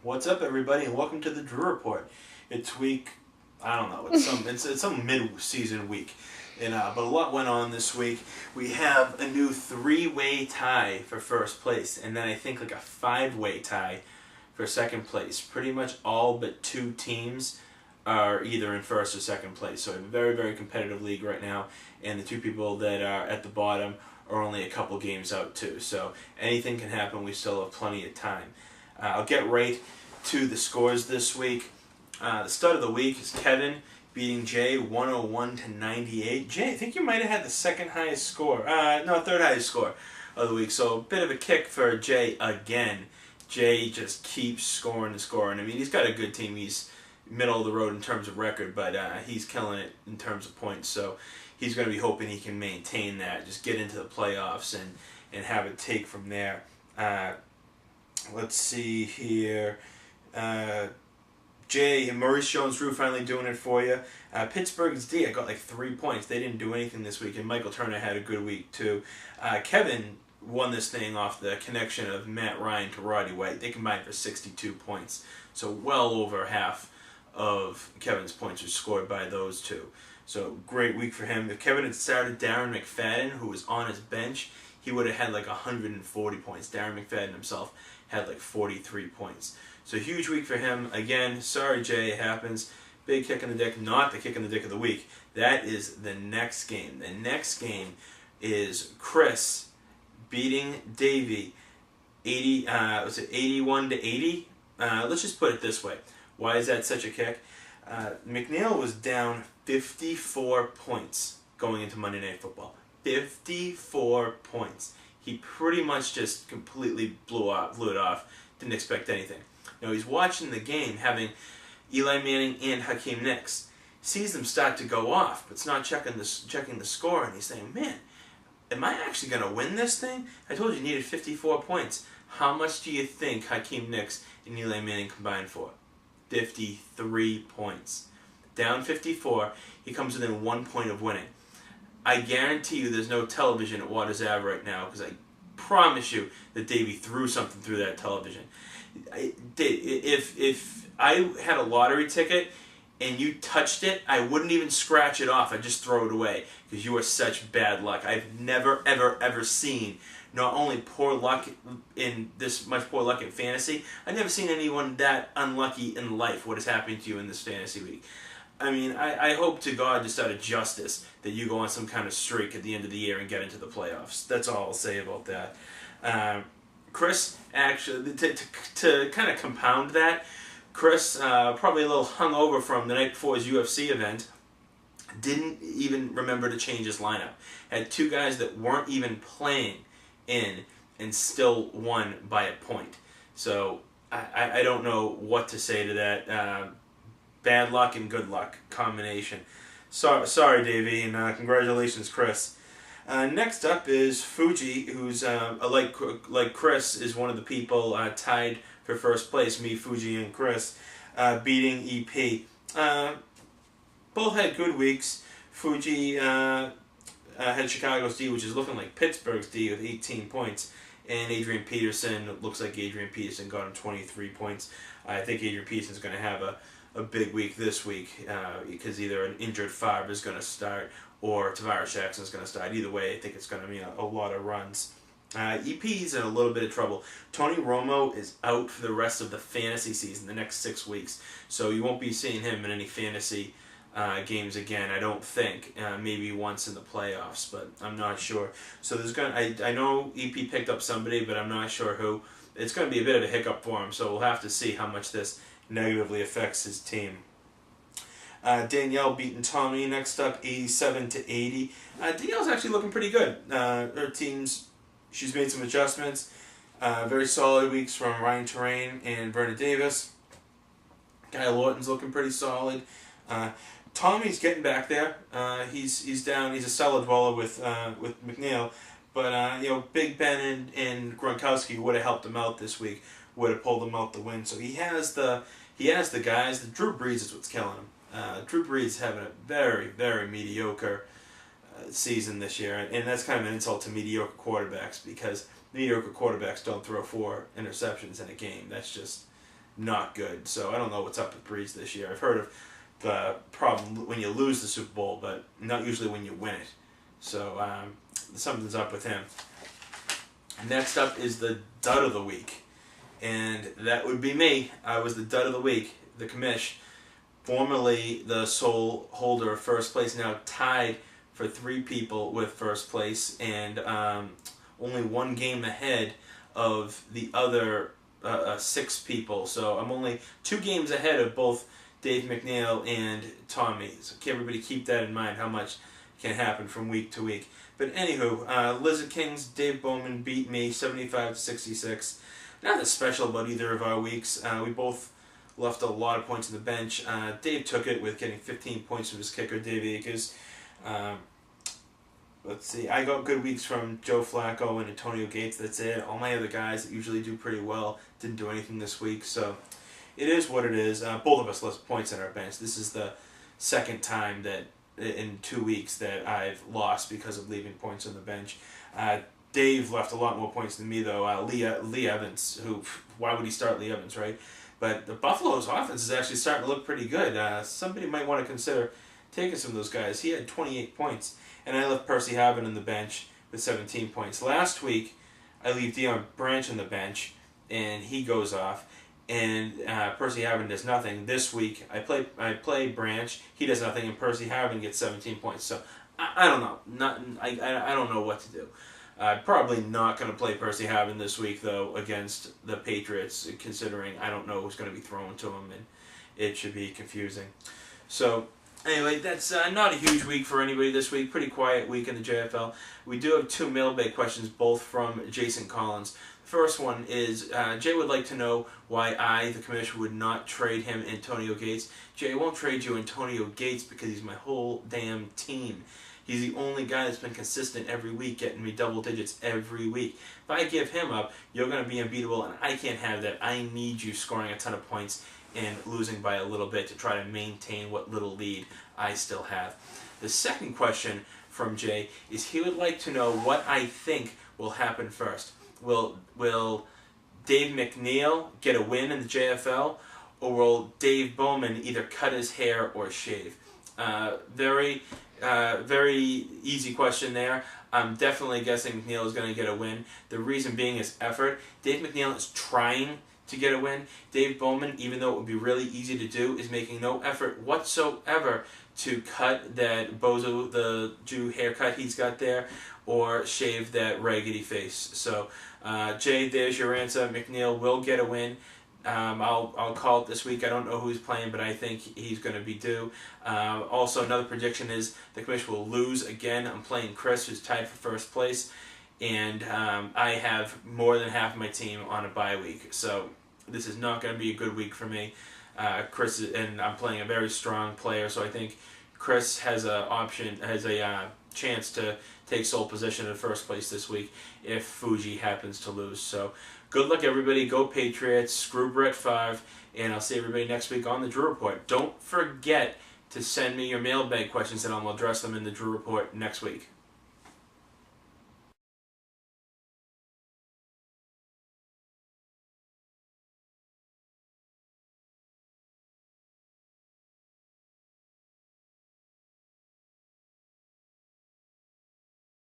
What's up, everybody, and welcome to the Drew Report. It's week, I don't know, it's some mid-season week, and but a lot went on this week. We have a new three-way tie for first place, and then I think like a five-way tie for second place. Pretty much all but two teams are either in first or second place. So a very, very competitive league right now, and the two people that are at the bottom are only a couple games out too. So anything can happen. We still have plenty of time. I'll get right to the scores this week. The start of the week is Kevin beating Jay 101 to 98. Jay, I think you might have had the second highest score. No, third highest score of the week. So a bit of a kick for Jay again. Jay just keeps scoring and scoring. I mean, he's got a good team. He's middle of the road in terms of record, but he's killing it in terms of points. So he's going to be hoping he can maintain that, just get into the playoffs and have it take from there. Let's see here. Jay and Maurice Jones-Drew finally doing it for you. Pittsburgh's D, I got like 3 points. They didn't do anything this week, and Michael Turner had a good week too. Kevin won this thing off the connection of Matt Ryan to Roddy White. They combined for 62 points, so well over half of Kevin's points were scored by those two. So great week for him. If Kevin had started Darren McFadden, who was on his bench, he would have had like 140 points. Darren McFadden himself had like 43 points. So huge week for him. Again, sorry Jay, it happens. Big kick in the dick, not the kick in the dick of the week. That is the next game. The next game is Chris beating Davey 81 to 80? Let's just put it this way. Why is that such a kick? McNeil was down 54 points going into Monday Night Football. 54 points. He pretty much just completely blew it off. Didn't expect anything. Now he's watching the game, having Eli Manning and Hakeem Nicks. Sees them start to go off, but it's not checking the score, and he's saying, "Man, am I actually going to win this thing? I told you needed 54 points. How much do you think Hakeem Nicks and Eli Manning combined for? 53 points. Down 54, he comes within 1 point of winning. I guarantee you there's no television at Waters Ave right now, because I promise you that Davey threw something through that television. If I had a lottery ticket and you touched it, I wouldn't even scratch it off. I'd just throw it away, because you are such bad luck. I've never, ever, ever seen not only poor luck in this much poor luck in fantasy, I've never seen anyone that unlucky in life. What is happening to you in this fantasy week? I mean, I hope to God, just out of justice, that you go on some kind of streak at the end of the year and get into the playoffs. That's all I'll say about that. Chris, actually, to kind of compound that, Chris, probably a little hungover from the night before his UFC event, didn't even remember to change his lineup. Had two guys that weren't even playing in and still won by a point. So I don't know what to say to that. Bad luck and good luck combination. Sorry, Davey, and congratulations, Chris. Next up is Fuji, who's like Chris is one of the people tied for first place. Me, Fuji, and Chris beating EP. Both had good weeks. Fuji had Chicago's D, which is looking like Pittsburgh's D with 18 points. And Adrian Peterson, looks like Adrian Peterson got him 23 points. I think Adrian Peterson's going to have a big week this week, because either an injured Favre is going to start or Tavares Jackson is going to start. Either way, I think it's going to be a lot of runs. EP's in a little bit of trouble. Tony Romo is out for the rest of the fantasy season, the next 6 weeks. So you won't be seeing him in any fantasy games again, I don't think. Maybe once in the playoffs, but I'm not sure. So I know EP picked up somebody, but I'm not sure who. It's going to be a bit of a hiccup for him, so we'll have to see how much this negatively affects his team. Danielle beating Tommy next up, 87 to 80. Danielle's actually looking pretty good. Her team's, she's made some adjustments. Very solid weeks from Ryan Terrain and Vernon Davis. Guy Lawton's looking pretty solid. Tommy's getting back there. He's down. He's a cellar dweller with McNeil, but Big Ben and Gronkowski would have helped him out this week. Would have pulled him out the win. So he has the guys. The Drew Brees is what's killing him. Drew Brees having a very, very mediocre season this year, and that's kind of an insult to mediocre quarterbacks, because mediocre quarterbacks don't throw 4 interceptions in a game. That's just not good. So I don't know what's up with Breeze this year. I've heard of the problem when you lose the Super Bowl, but not usually when you win it. So something's up with him. Next up is the dud of the week. And that would be me. I was the dud of the week, the commish. Formerly the sole holder of first place, now tied for 3 people with first place, and only 1 game ahead of the other 6 people. So I'm only 2 games ahead of both Dave McNeil and Tommy. So everybody keep that in mind, how much can happen from week to week. But anywho, Lizard Kings, Dave Bowman beat me 75-66. Nothing special about either of our weeks. We both left a lot of points on the bench. Dave took it with getting 15 points from his kicker, Dave Akers. Let's see, I got good weeks from Joe Flacco and Antonio Gates, that's it. All my other guys that usually do pretty well didn't do anything this week, so it is what it is. Both of us left points on our bench. This is the second time that in 2 weeks that I've lost because of leaving points on the bench. Dave left a lot more points than me, though. Lee Evans, who, why would he start Lee Evans, right? But the Buffalo's offense is actually starting to look pretty good. Somebody might want to consider taking some of those guys. He had 28 points, and I left Percy Harvin on the bench with 17 points. Last week, I leave Deion Branch on the bench, and he goes off, and Percy Harvin does nothing. This week, I play Branch, he does nothing, and Percy Harvin gets 17 points. So I don't know. I don't know what to do. Probably not going to play Percy Harvin this week, though, against the Patriots, considering I don't know who's going to be thrown to him, and it should be confusing. So, anyway, that's not a huge week for anybody this week. Pretty quiet week in the JFL. We do have 2 mailbag questions, both from Jason Collins. The first one is, Jay would like to know why I, the commissioner, would not trade him Antonio Gates. Jay, I won't trade you Antonio Gates because he's my whole damn team. He's the only guy that's been consistent every week, getting me double digits every week. If I give him up, you're going to be unbeatable, and I can't have that. I need you scoring a ton of points and losing by a little bit to try to maintain what little lead I still have. The second question from Jay is he would like to know what I think will happen first. Will Dave McNeil get a win in the JFL, or will Dave Bowman either cut his hair or shave? Very easy question there. I'm definitely guessing McNeil is going to get a win. The reason being is effort. Dave McNeil is trying to get a win. Dave Bowman, even though it would be really easy to do, is making no effort whatsoever to cut that Bozo the Jew haircut he's got there, or shave that raggedy face. So, Jay, there's your answer. McNeil will get a win. I'll call it this week. I don't know who he's playing, but I think he's going to be due. Also, another prediction is the commission will lose again. I'm playing Chris, who's tied for first place, and I have more than half of my team on a bye week. So this is not going to be a good week for me. Chris, and I'm playing a very strong player, so I think Chris has a chance to take sole position in first place this week if Fuji happens to lose. So good luck, everybody. Go Patriots. Screw Brett Favre. And I'll see everybody next week on the Drew Report. Don't forget to send me your mailbag questions, and I'll address them in the Drew Report next week.